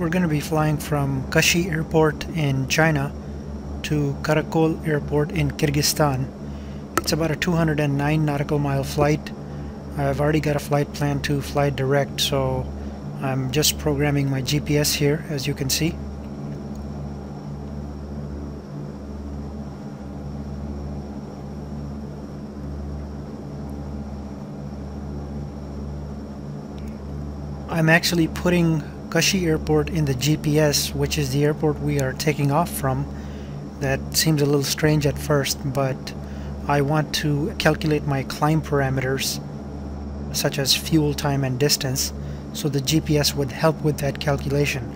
We're going to be flying from Kashi Airport in China to Karakol Airport in Kyrgyzstan. It's about a 209 nautical mile flight. I've already got a flight plan to fly direct, so I'm just programming my GPS here, as you can see. I'm actually putting Kashi Airport in the GPS, which is the airport we are taking off from. That seems a little strange at first, but I want to calculate my climb parameters, such as fuel time and distance, so the GPS would help with that calculation.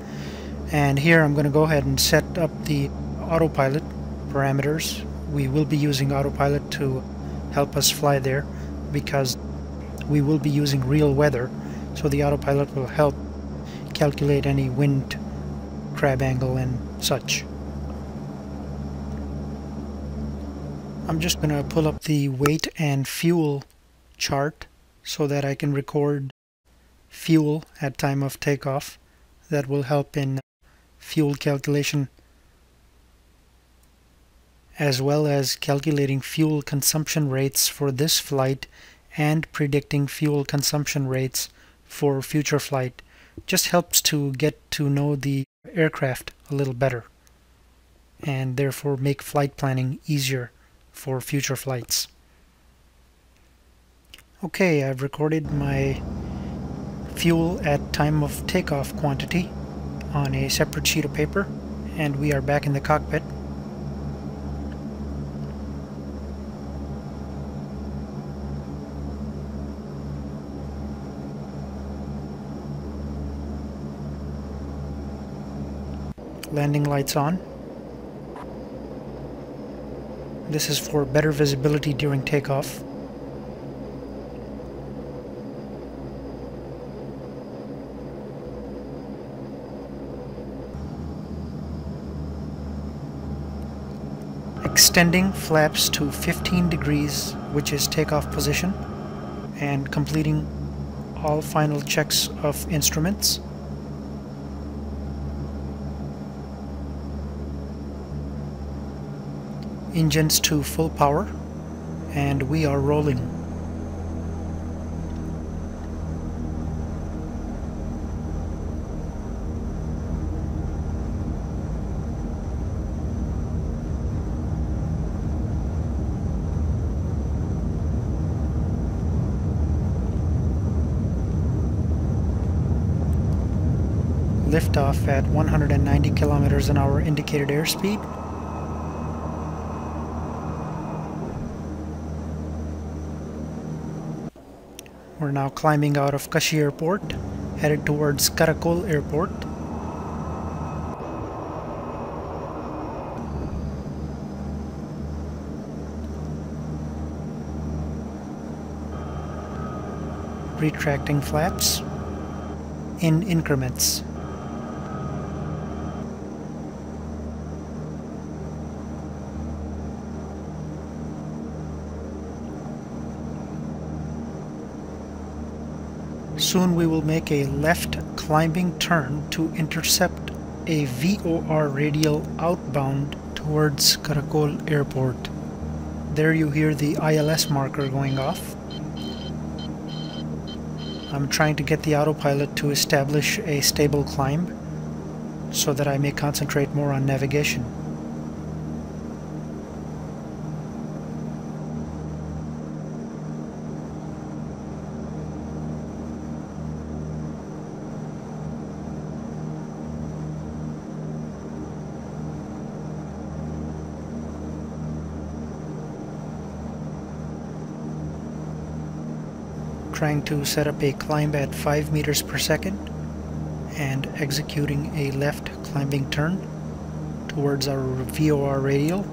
And here I'm going to go ahead and set up the autopilot parameters. We will be using autopilot to help us fly there because we will be using real weather, so the autopilot will help calculate any wind, crab angle and such. I'm just going to pull up the weight and fuel chart so that I can record fuel at time of takeoff. That will help in fuel calculation, as well as calculating fuel consumption rates for this flight and predicting fuel consumption rates for future flight. Just helps to get to know the aircraft a little better and therefore make flight planning easier for future flights. Okay, I've recorded my fuel at time of takeoff quantity on a separate sheet of paper, and we are back in the cockpit. Landing lights on. This is for better visibility during takeoff. Extending flaps to 15 degrees, which is takeoff position, and completing all final checks of instruments. Engines to full power, and we are rolling. Liftoff at 190 kilometers an hour indicated airspeed. We're now climbing out of Kashi Airport, headed towards Karakol Airport. Retracting flaps in increments. Soon we will make a left climbing turn to intercept a VOR radial outbound towards Karakol Airport. There you hear the ILS marker going off. I'm trying to get the autopilot to establish a stable climb so that I may concentrate more on navigation. Trying to set up a climb at 5 meters per second and executing a left climbing turn towards our VOR radial.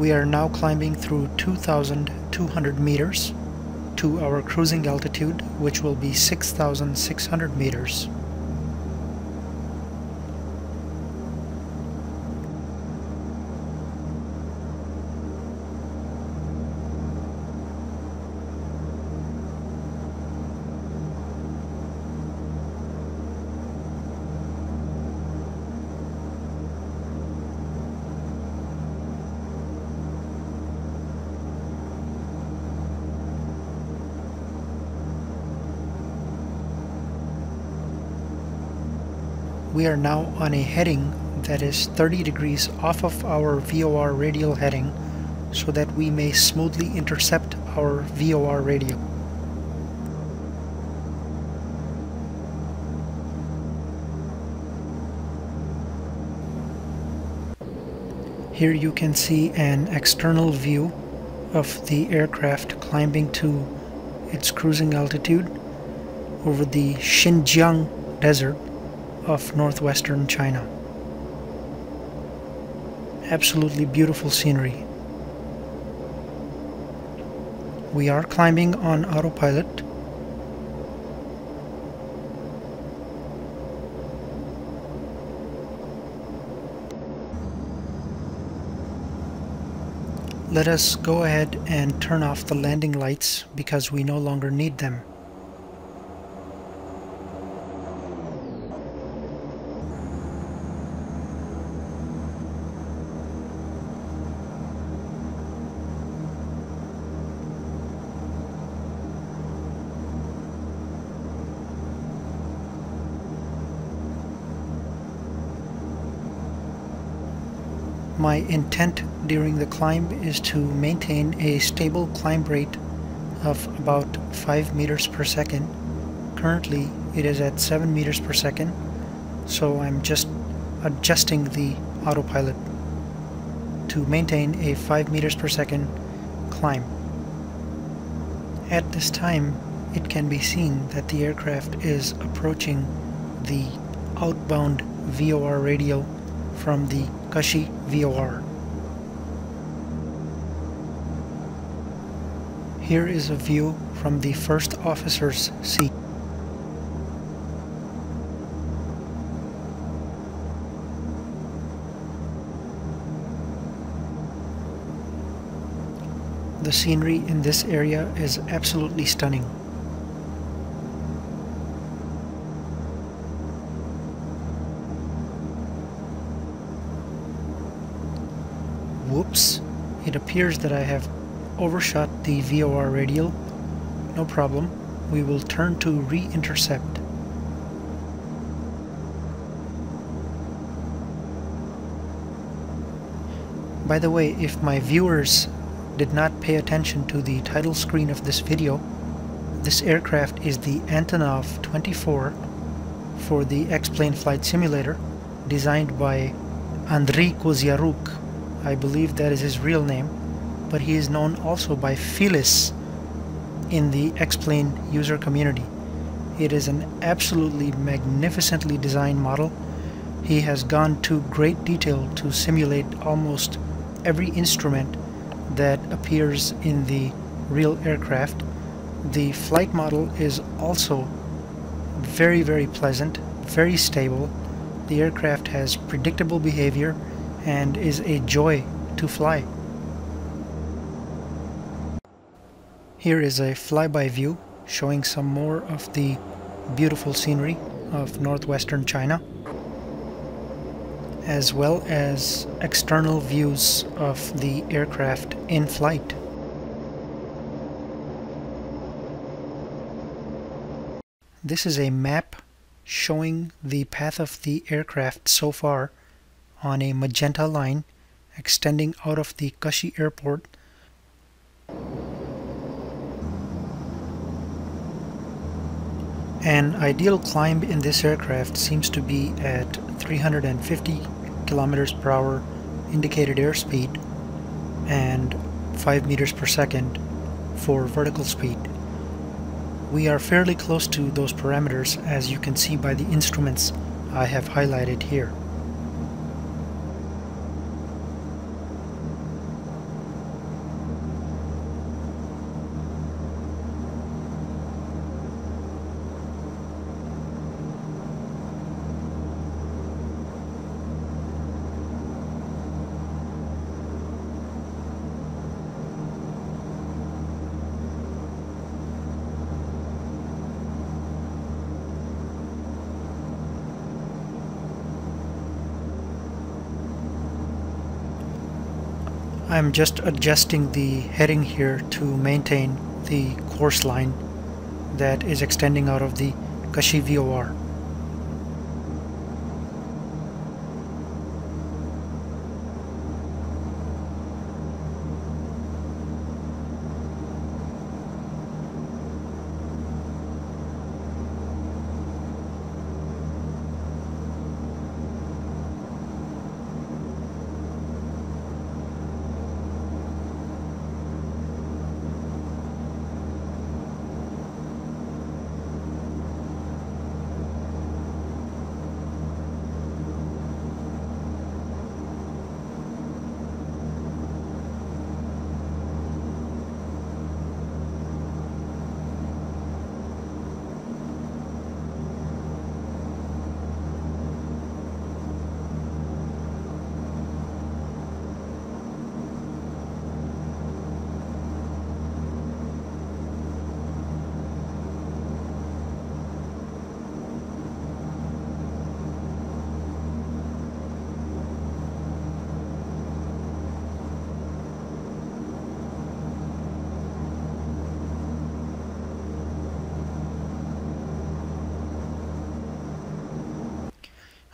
We are now climbing through 2,200 meters to our cruising altitude, which will be 6,600 meters. We are now on a heading that is 30 degrees off of our VOR radial heading so that we may smoothly intercept our VOR radial. Here you can see an external view of the aircraft climbing to its cruising altitude over the Xinjiang desert of northwestern China. Absolutely beautiful scenery. We are climbing on autopilot. Let us go ahead and turn off the landing lights because we no longer need them. My intent during the climb is to maintain a stable climb rate of about 5 meters per second. Currently it is at 7 meters per second, so I'm just adjusting the autopilot to maintain a 5 meters per second climb. At this time, it can be seen that the aircraft is approaching the outbound VOR radial from the Kashi VOR. Here is a view from the first officer's seat. The scenery in this area is absolutely stunning. Whoops, it appears that I have overshot the VOR radial. No problem, we will turn to re-intercept. By the way, if my viewers did not pay attention to the title screen of this video, this aircraft is the Antonov 24 for the X-Plane Flight Simulator, designed by Andriy Kozyaruk. I believe that is his real name, but he is known also by Felis in the X-Plane user community. It is an absolutely magnificently designed model. He has gone to great detail to simulate almost every instrument that appears in the real aircraft. The flight model is also very, very pleasant, very stable. The aircraft has predictable behavior and is a joy to fly. Here is a flyby view showing some more of the beautiful scenery of northwestern China, as well as external views of the aircraft in flight. This is a map showing the path of the aircraft so far on a magenta line extending out of the Kashi airport. An ideal climb in this aircraft seems to be at 350 kilometers per hour indicated airspeed and 5 meters per second for vertical speed. We are fairly close to those parameters, as you can see by the instruments I have highlighted here. I'm just adjusting the heading here to maintain the course line that is extending out of the Kashi VOR.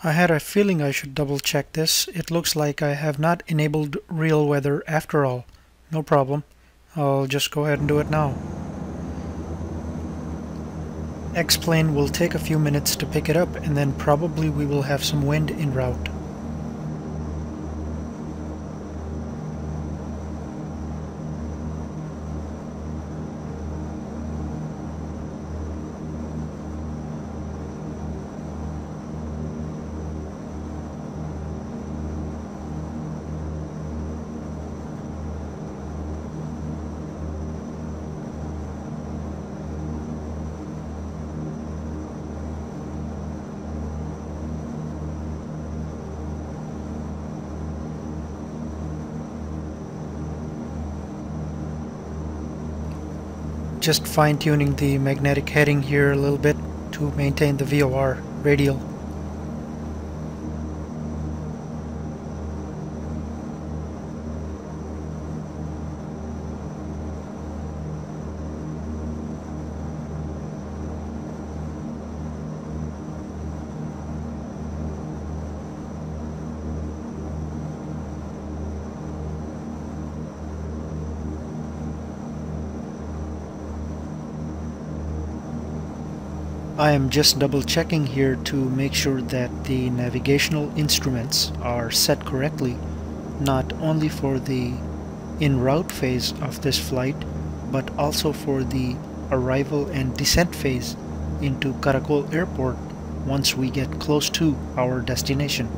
I had a feeling I should double check this. It looks like I have not enabled real weather after all. No problem. I'll just go ahead and do it now. X-plane will take a few minutes to pick it up, and then probably we will have some wind en route. Just fine-tuning the magnetic heading here a little bit to maintain the VOR radial. I am just double checking here to make sure that the navigational instruments are set correctly, not only for the en route phase of this flight, but also for the arrival and descent phase into Karakol airport once we get close to our destination.